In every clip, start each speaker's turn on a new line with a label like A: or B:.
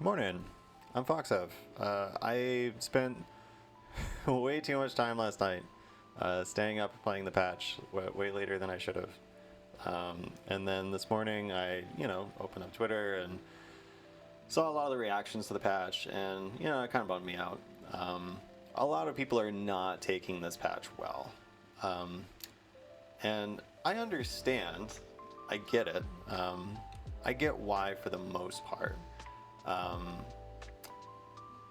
A: Morning, I'm Foxev. I spent way too much time last night staying up playing the patch way later than I should have. And then this morning I, opened up Twitter and saw a lot of the reactions to the patch, and, it kind of bummed me out. A lot of people are not taking this patch well. And I understand, I get it. I get why for the most part.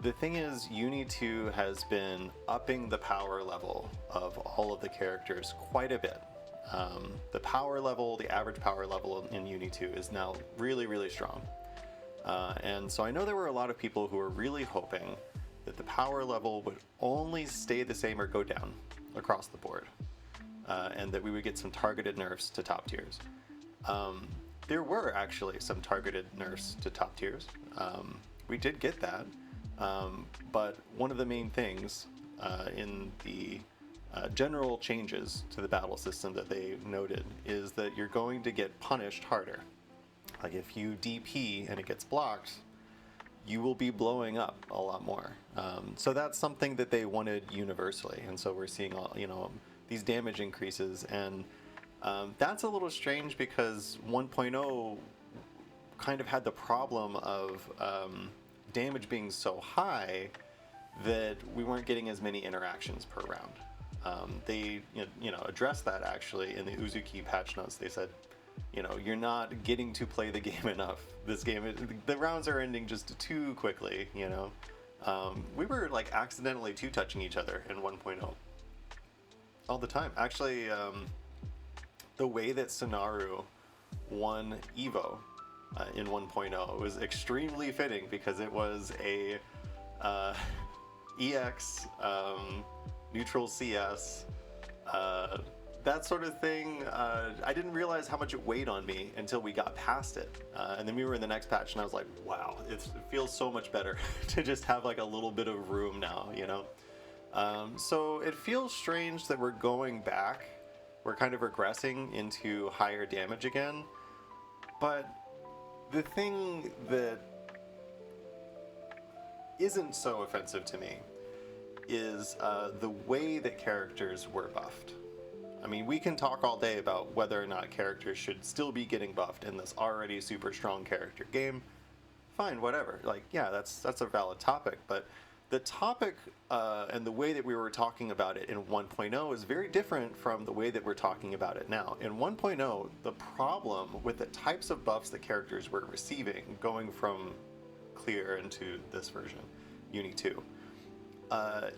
A: The thing is, Uni 2 has been upping the power level of all of the characters quite a bit. The power level, the average power level in Uni 2 is now really, really strong. And so I know there were a lot of people who were really hoping that the power level would only stay the same or go down across the board, and that we would get some targeted nerfs to top tiers. There were actually some targeted nerfs to top tiers. We did get that, but one of the main things in the general changes to the battle system that they noted is that you're going to get punished harder. Like if you DP and it gets blocked, you will be blowing up a lot more. So that's something that they wanted universally, and so we're seeing all these damage increases, and that's a little strange because 1.0 kind of had the problem of damage being so high that we weren't getting as many interactions per round. They addressed that actually in the Uzuki patch notes. They said, you're not getting to play the game enough. This game, the rounds are ending just too quickly. We were like accidentally two-touching each other in 1.0 all the time. Actually, the way that Sonaru won Evo in 1.0 was extremely fitting because it was a EX, neutral CS, that sort of thing. I didn't realize how much it weighed on me until we got past it. And then we were in the next patch and I was like, wow, it feels so much better to just have like a little bit of room now, So it feels strange that we're going back. We're kind of regressing into higher damage again. But the thing that isn't so offensive to me is the way that characters were buffed. I mean, we can talk all day about whether or not characters should still be getting buffed in this already super strong character game. Fine, whatever. Like, yeah, that's a valid topic, but the topic and the way that we were talking about it in 1.0 is very different from the way that we're talking about it now. In 1.0, the problem with the types of buffs that characters were receiving going from Clear into this version, Uni 2,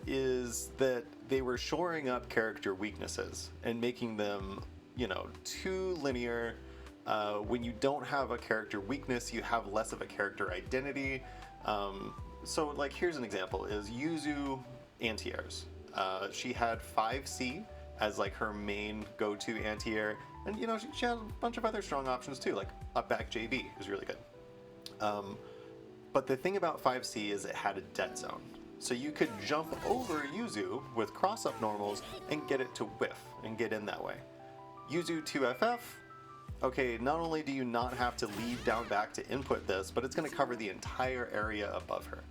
A: is that they were shoring up character weaknesses and making them, too linear. When you don't have a character weakness, you have less of a character identity. So like here's an example is Yuzu anti-airs. She had 5C as like her main go-to anti-air, and she had a bunch of other strong options too, like up back JB is really good. But the thing about 5C is it had a dead zone. So you could jump over Yuzu with cross-up normals and get it to whiff and get in that way. Yuzu 2FF, okay, not only do you not have to lead down back to input this, but it's going to cover the entire area above her.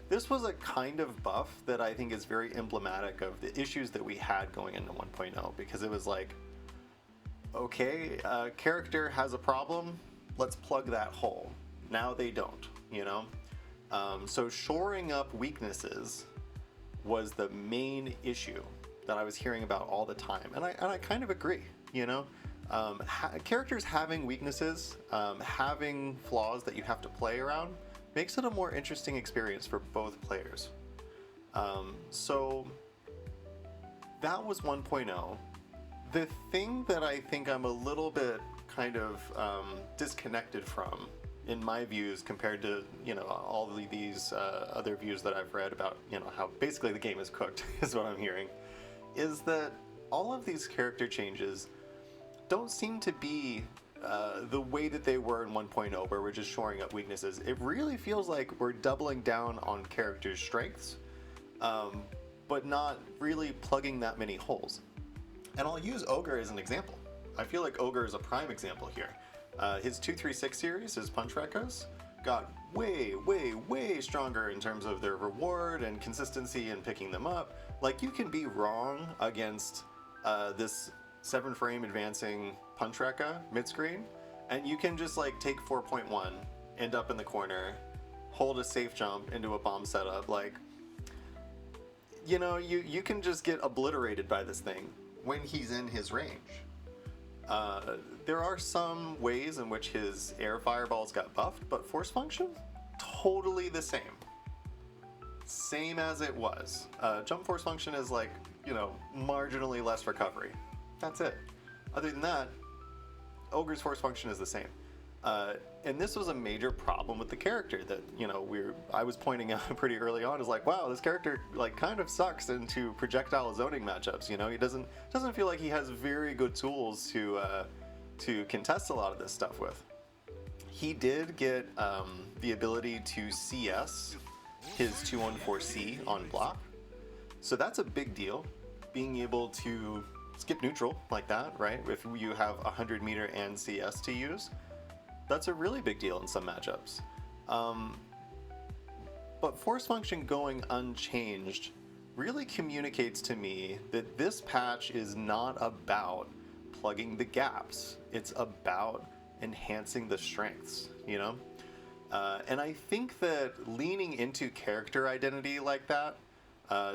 A: This was a kind of buff that I think is very emblematic of the issues that we had going into 1.0, because it was like, okay, character has a problem, let's plug that hole. Now they don't, So shoring up weaknesses was the main issue that I was hearing about all the time, and I kind of agree, characters having weaknesses, having flaws that you have to play around, makes it a more interesting experience for both players. So that was 1.0. The thing that I think I'm a little bit kind of disconnected from, in my views, compared to all of these other views that I've read about how basically the game is cooked, is what I'm hearing, is that all of these character changes don't seem to be the way that they were in 1.0, where we're just shoring up weaknesses. It really feels like we're doubling down on characters' strengths, but not really plugging that many holes. And I'll use Ogre as an example. I feel like Ogre is a prime example here. His 236 series, his punch recos, got way stronger in terms of their reward and consistency in picking them up. Like, you can be wrong against this 7-frame advancing punch Rekka mid-screen, and you can just like take 4.1, end up in the corner, hold a safe jump into a bomb setup. Like, you know, you can just get obliterated by this thing when he's in his range. There are some ways in which his air fireballs got buffed, but force function, totally the same. Same as it was. Jump force function is like, you know, marginally less recovery. That's it. Other than that, Ogre's force function is the same. And this was a major problem with the character that, you know, I was pointing out pretty early on, is like, wow, this character like kind of sucks into projectile zoning matchups. You know, he doesn't feel like he has very good tools to contest a lot of this stuff with. He did get the ability to CS his 214C on block, so that's a big deal. Being able to skip neutral like that, right? If you have 100 meter and CS to use, that's a really big deal in some matchups. But force function going unchanged really communicates to me that this patch is not about plugging the gaps. It's about enhancing the strengths, you know? And I think that leaning into character identity like that,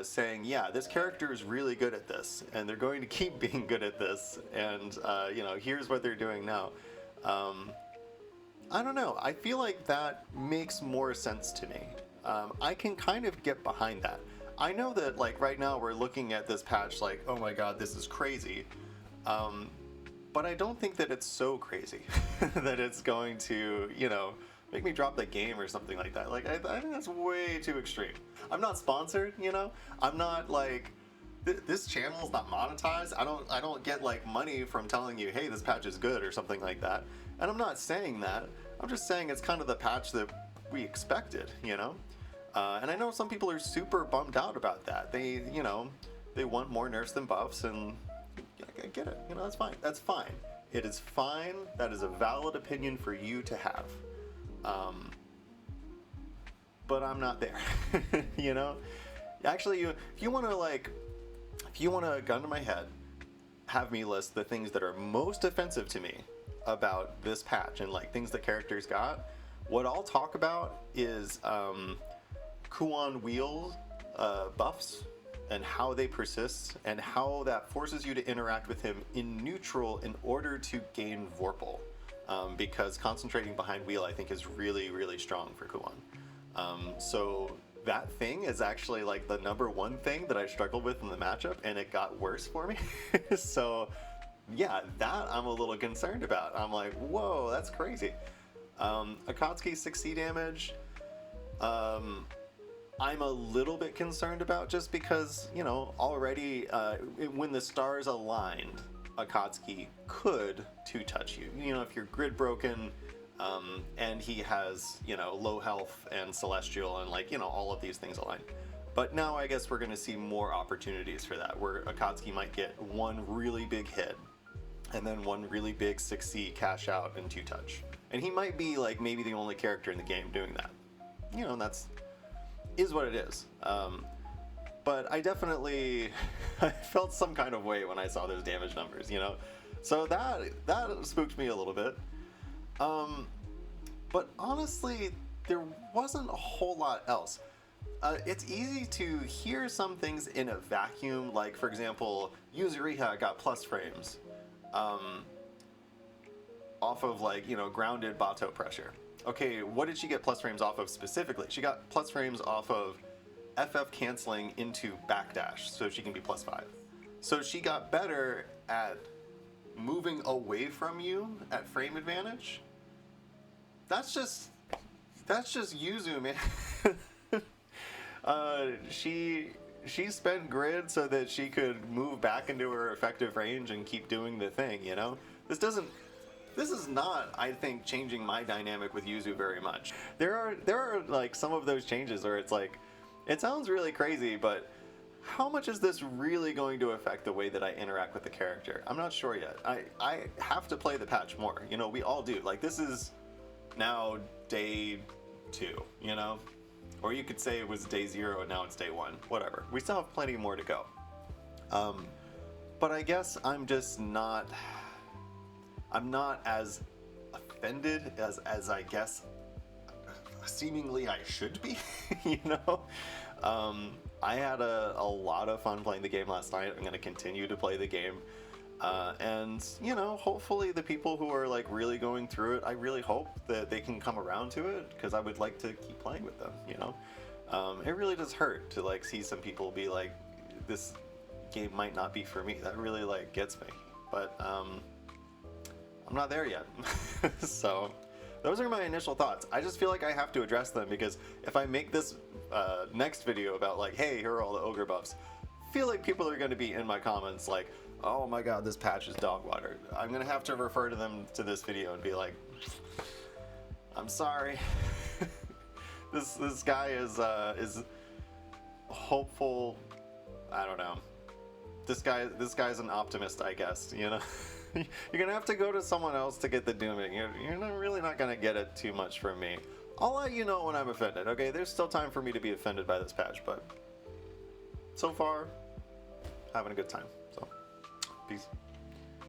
A: saying, yeah, this character is really good at this, and they're going to keep being good at this, and you know, here's what they're doing now. I don't know. I feel like that makes more sense to me. I can kind of get behind that. I know that, like, right now we're looking at this patch like, oh my god, this is crazy. But I don't think that it's so crazy that it's going to, you know, make me drop the game or something like that. Like, I think that's way too extreme. I'm not sponsored, you know? I'm not like, this channel is not monetized. I don't get like money from telling you, hey, this patch is good or something like that. And I'm not saying that. I'm just saying it's kind of the patch that we expected, you know? And I know some people are super bummed out about that. They, you know, they want more nerfs than buffs, and I get it. You know, that's fine. That's fine. It is fine. That is a valid opinion for you to have. But I'm not there. You know? Actually, if you want to gun to my head, have me list the things that are most offensive to me about this patch and like things that characters got, what I'll talk about is Kuon wheel buffs and how they persist and how that forces you to interact with him in neutral in order to gain Vorpal, because concentrating behind wheel I think is really strong for Kuon. So that thing is actually like the #1 thing that I struggled with in the matchup, and it got worse for me. So yeah, that I'm a little concerned about. I'm like, whoa, that's crazy. Akatsuki 6C damage, I'm a little bit concerned about, just because, you know, already when the stars aligned, Akatsuki could 2-touch you. You know, if you're grid broken, and he has, you know, low health and celestial and, like, you know, all of these things align. But now I guess we're going to see more opportunities for that, where Akatsuki might get one really big hit and then one really big 6C cash out and 2-touch. And he might be like maybe the only character in the game doing that. You know, and is what it is. But I definitely I felt some kind of way when I saw those damage numbers, you know? So that spooked me a little bit. But honestly, there wasn't a whole lot else. It's easy to hear some things in a vacuum, like, for example, Yuzuriha got plus frames off of, like, you know, grounded Bato pressure. Okay, what did she get plus frames off of specifically? She got plus frames off of FF canceling into backdash, so she can be +5. So she got better at moving away from you at frame advantage. That's just Yuzu, man. She spent grid so that she could move back into her effective range and keep doing the thing, you know? This is not, I think, changing my dynamic with Yuzu very much. There are like some of those changes where it's like, it sounds really crazy, but how much is this really going to affect the way that I interact with the character? I'm not sure yet. I have to play the patch more. You know, we all do. Like, this is now day 2, you know? Or you could say it was day 0 and now it's day 1. Whatever. We still have plenty more to go. But I guess I'm just not... I'm not as offended as I guess seemingly I should be, you know? I had a lot of fun playing the game last night. I'm going to continue to play the game. And, you know, hopefully the people who are, like, really going through it, I really hope that they can come around to it, because I would like to keep playing with them, you know? It really does hurt to, like, see some people be like, this game might not be for me. That really, like, gets me. But, I'm not there yet. So, those are my initial thoughts. I just feel like I have to address them, because if I make this next video about, like, hey, here are all the ogre buffs, I feel like people are going to be in my comments like, oh my god, this patch is dog water. I'm gonna have to refer to them to this video and be like, I'm sorry. this guy is hopeful. I don't know. This guy's an optimist, I guess. You know, you're gonna have to go to someone else to get the dooming. You're not, really not gonna get it too much from me. I'll let you know when I'm offended. Okay, there's still time for me to be offended by this patch, but so far, having a good time. So. Peace.